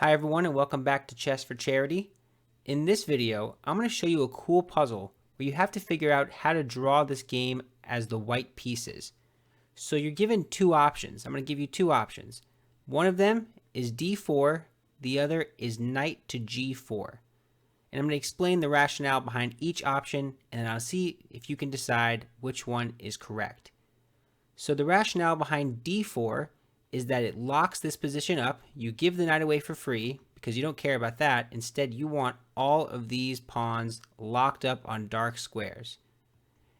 Hi everyone and welcome back to Chess for Charity. In this video, I'm going to show you a cool puzzle where you have to figure out how to draw this game as the white pieces. So you're given two options. I'm going to give you two options. One of them is d4, the other is knight to g4. And I'm going to explain the rationale behind each option and then I'll see if you can decide which one is correct. So the rationale behind d4 is that it locks this position up. You give the knight away for free because you don't care about that. Instead, you want all of these pawns locked up on dark squares.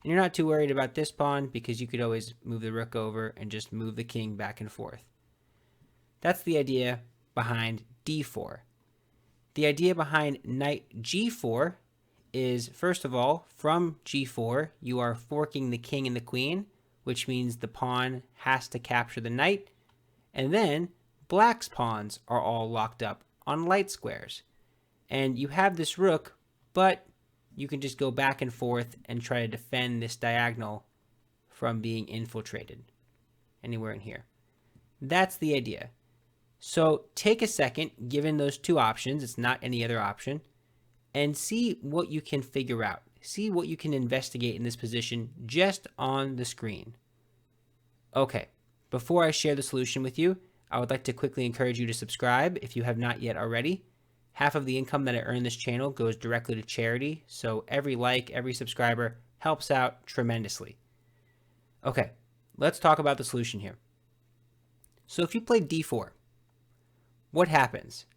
And you're not too worried about this pawn because you could always move the rook over and just move the king back and forth. That's the idea behind d4. The idea behind knight g4 is, first of all, from g4, you are forking the king and the queen, which means the pawn has to capture the knight. And then black's pawns are all locked up on light squares. And you have this rook, but you can just go back and forth and try to defend this diagonal from being infiltrated anywhere in here. That's the idea. So take a second, given those two options, it's not any other option, and see what you can figure out. See what you can investigate in this position just on the screen. Okay. Before I share the solution with you, I would like to quickly encourage you to subscribe if you have not yet already. Half of the income that I earn this channel goes directly to charity, so every like, every subscriber helps out tremendously. Okay, let's talk about the solution here. So if you play d4, what happens?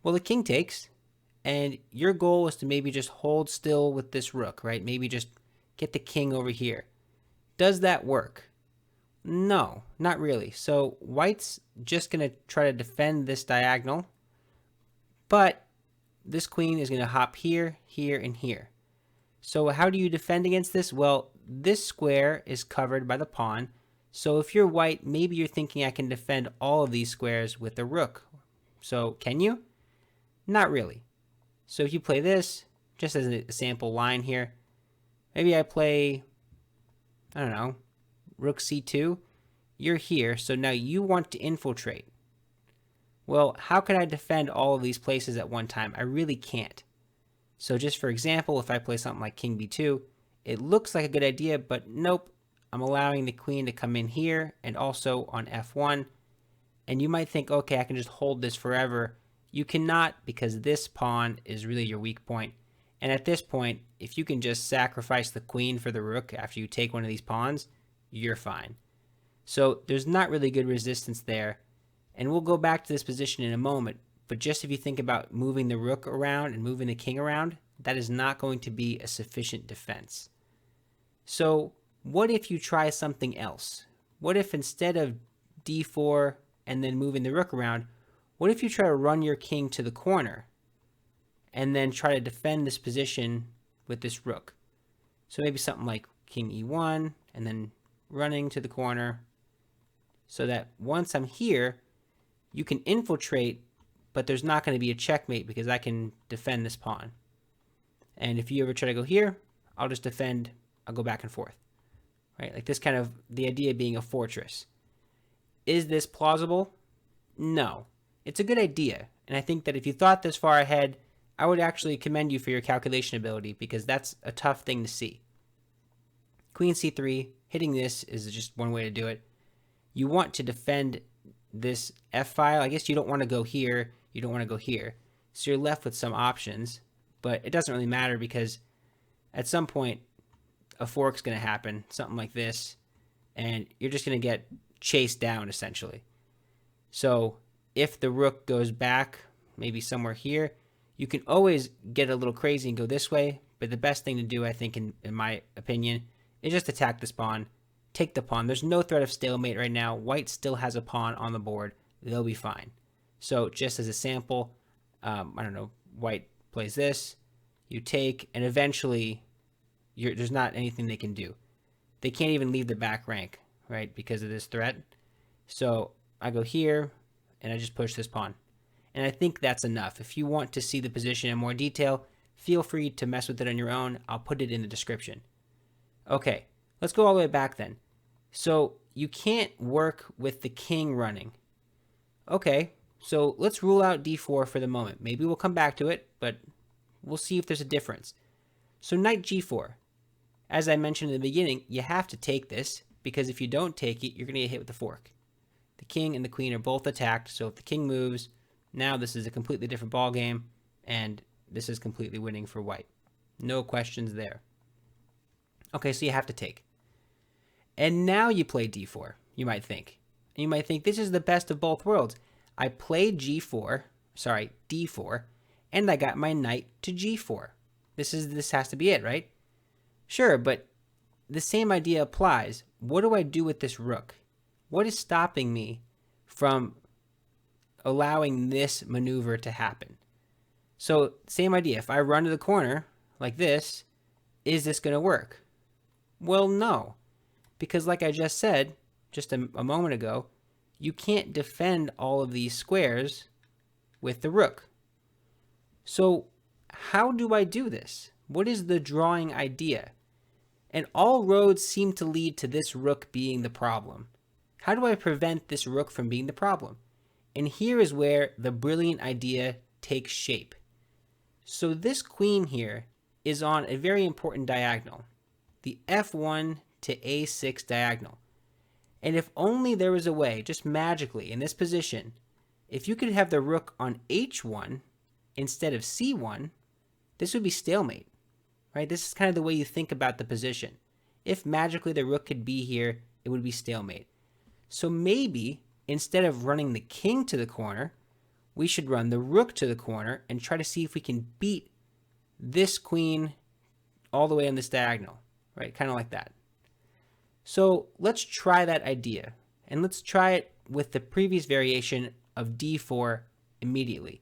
Well, the king takes, and your goal is to maybe just hold still with this rook, right? Maybe just get the king over here. Does that work? No, not really. So white's just going to try to defend this diagonal, but this queen is going to hop here, here, and here. So how do you defend against this? Well, this square is covered by the pawn. So if you're white, maybe you're thinking I can defend all of these squares with the rook. So can you? Not really. So if you play this, just as a sample line here, maybe I play, I don't know, rook c2, you're here, so now you want to infiltrate. Well, how can I defend all of these places at one time? I really can't. So just for example, if I play something like king b2, it looks like a good idea, but nope, I'm allowing the queen to come in here and also on f1. And you might think, okay, I can just hold this forever. You cannot, because this pawn is really your weak point. And at this point, if you can just sacrifice the queen for the rook after you take one of these pawns, you're fine. So there's not really good resistance there. And we'll go back to this position in a moment. But just if you think about moving the rook around and moving the king around, that is not going to be a sufficient defense. So what if you try something else? What if instead of d4 and then moving the rook around, what if you try to run your king to the corner and then try to defend this position with this rook? So maybe something like king e1 and then running to the corner so that once I'm here, you can infiltrate, but there's not going to be a checkmate because I can defend this pawn. And if you ever try to go here, I'll just defend, I'll go back and forth, right? Like this kind of, the idea being a fortress. Is this plausible? No. It's a good idea. And I think that if you thought this far ahead, I would actually commend you for your calculation ability because that's a tough thing to see. Queen c3, hitting this is just one way to do it. You want to defend this f file. I guess you don't want to go here. You don't want to go here. So you're left with some options, but it doesn't really matter because at some point a fork's going to happen, something like this, and you're just going to get chased down essentially. So if the rook goes back, maybe somewhere here, you can always get a little crazy and go this way, but the best thing to do, I think, in my opinion, is just attack this pawn, take the pawn. There's no threat of stalemate right now. White still has a pawn on the board. They'll be fine. So just as a sample, I don't know, white plays this, you take, and eventually there's not anything they can do. They can't even leave the back rank, right, because of this threat. So I go here, and I just push this pawn. And I think that's enough. If you want to see the position in more detail, feel free to mess with it on your own. I'll put it in the description. Okay, let's go all the way back then. So you can't work with the king running. Okay, So let's rule out d4 for the moment. Maybe we'll come back to it, but we'll see if there's a difference. So knight g4. As I mentioned in the beginning, you have to take this, because if you don't take it, you're going to get hit with the fork. The king and the queen are both attacked, so if the king moves, now this is a completely different ball game, and this is completely winning for white. No questions there. Okay, so you have to take. And now you play d4, you might think. And you might think, this is the best of both worlds. I played d4, and I got my knight to g4. This has to be it, right? Sure, but the same idea applies. What do I do with this rook? What is stopping me from allowing this maneuver to happen? So, same idea. If I run to the corner like this, is this going to work? Well, no. Because like I just said, just a moment ago, you can't defend all of these squares with the rook. So, how do I do this? What is the drawing idea? And all roads seem to lead to this rook being the problem. How do I prevent this rook from being the problem? And here is where the brilliant idea takes shape. So this queen here is on a very important diagonal, the f1 to a6 diagonal. And if only there was a way, just magically, in this position, if you could have the rook on h1 instead of c1, this would be stalemate, right? This is kind of the way you think about the position. If magically the rook could be here, it would be stalemate. So maybe, instead of running the king to the corner, we should run the rook to the corner and try to see if we can beat this queen all the way on this diagonal, right? Kind of like that. So let's try that idea, and let's try it with the previous variation of d4 immediately.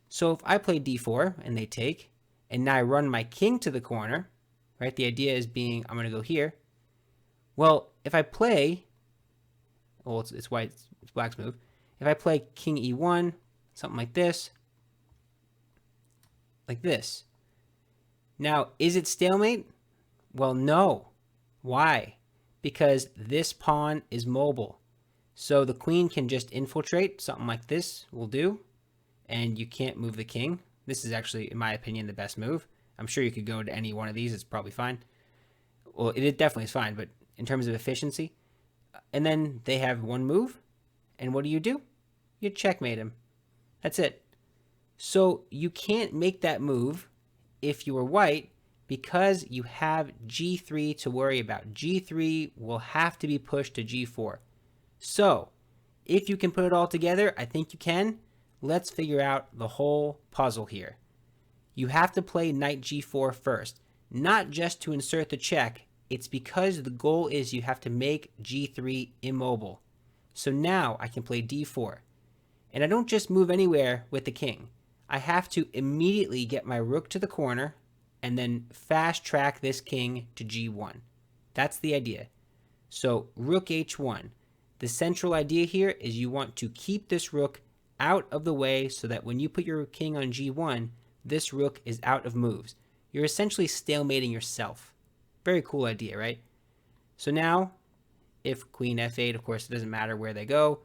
So if I play d4 and they take, and now I run my king to the corner, right? The idea is being, I'm going to go here. Well, if I play, well, it's white, it's black's move. If I play king e1, something like this. Now, is it stalemate? Well, no. Why? Because this pawn is mobile. So the queen can just infiltrate, something like this will do, and you can't move the king. This is actually, in my opinion, the best move. I'm sure you could go to any one of these, it's probably fine. Well, it definitely is fine, but in terms of efficiency. And then they have one move, and what do? You checkmate him. That's it. So you can't make that move if you are white because you have g3 to worry about. g3 will have to be pushed to g4. So if you can put it all together, I think you can. Let's figure out the whole puzzle here. You have to play knight g4 first, not just to insert the check. It's because the goal is you have to make g3 immobile. So now I can play d4. And I don't just move anywhere with the king. I have to immediately get my rook to the corner and then fast track this king to g1. That's the idea. So rook h1. The central idea here is you want to keep this rook out of the way so that when you put your king on g1, this rook is out of moves. You're essentially stalemating yourself. Very cool idea, right? So now, if queen f8, of course, it doesn't matter where they go.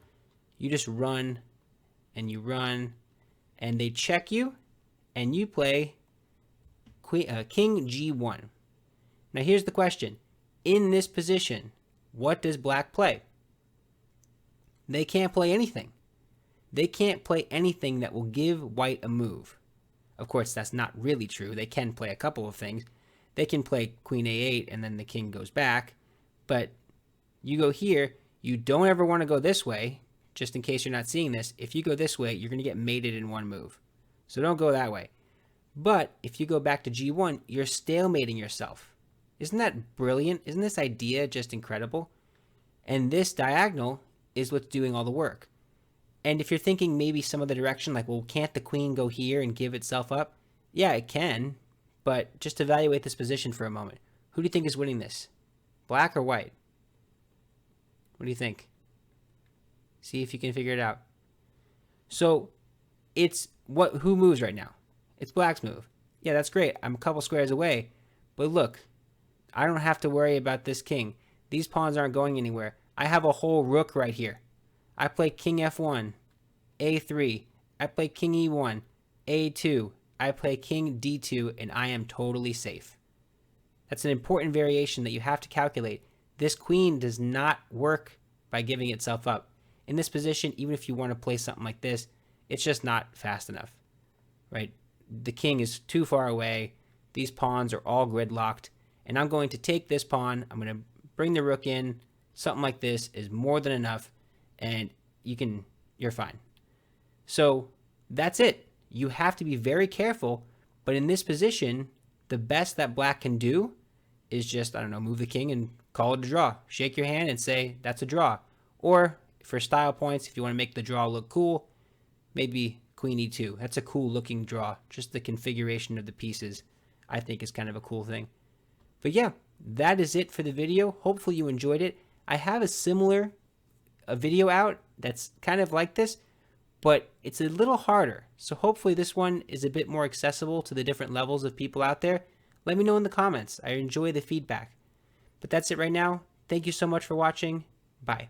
You just run, and you run, and they check you, and you play king g1. Now here's the question. In this position, what does black play? They can't play anything. They can't play anything that will give white a move. Of course, that's not really true. They can play a couple of things. They can play queen a8 and then the king goes back. But you go here, you don't ever want to go this way, just in case you're not seeing this. If you go this way, you're going to get mated in one move. So don't go that way. But if you go back to g1, you're stalemating yourself. Isn't that brilliant? Isn't this idea just incredible? And this diagonal is what's doing all the work. And if you're thinking maybe some other direction, like, well, can't the queen go here and give itself up? Yeah, it can. But just evaluate this position for a moment. Who do you think is winning this? Black or white? What do you think? See if you can figure it out. So it's who moves right now? It's black's move. Yeah, that's great. I'm a couple squares away. But look, I don't have to worry about this king. These pawns aren't going anywhere. I have a whole rook right here. I play king f1. A3. I play king E1. A2. I play king D2, and I am totally safe. That's an important variation that you have to calculate. This queen does not work by giving itself up. In this position, even if you want to play something like this, it's just not fast enough, right? The king is too far away. These pawns are all gridlocked, and I'm going to take this pawn. I'm going to bring the rook in. Something like this is more than enough, and you're fine. So that's it. You have to be very careful, but in this position, the best that black can do is just, I don't know, move the king and call it a draw. Shake your hand and say, that's a draw. Or for style points, if you want to make the draw look cool, maybe queen e2. That's a cool looking draw. Just the configuration of the pieces, I think, is kind of a cool thing. But yeah, that is it for the video. Hopefully you enjoyed it. I have a similar video out that's kind of like this, but it's a little harder. So hopefully this one is a bit more accessible to the different levels of people out there. Let me know in the comments. I enjoy the feedback. But that's it right now. Thank you so much for watching. Bye.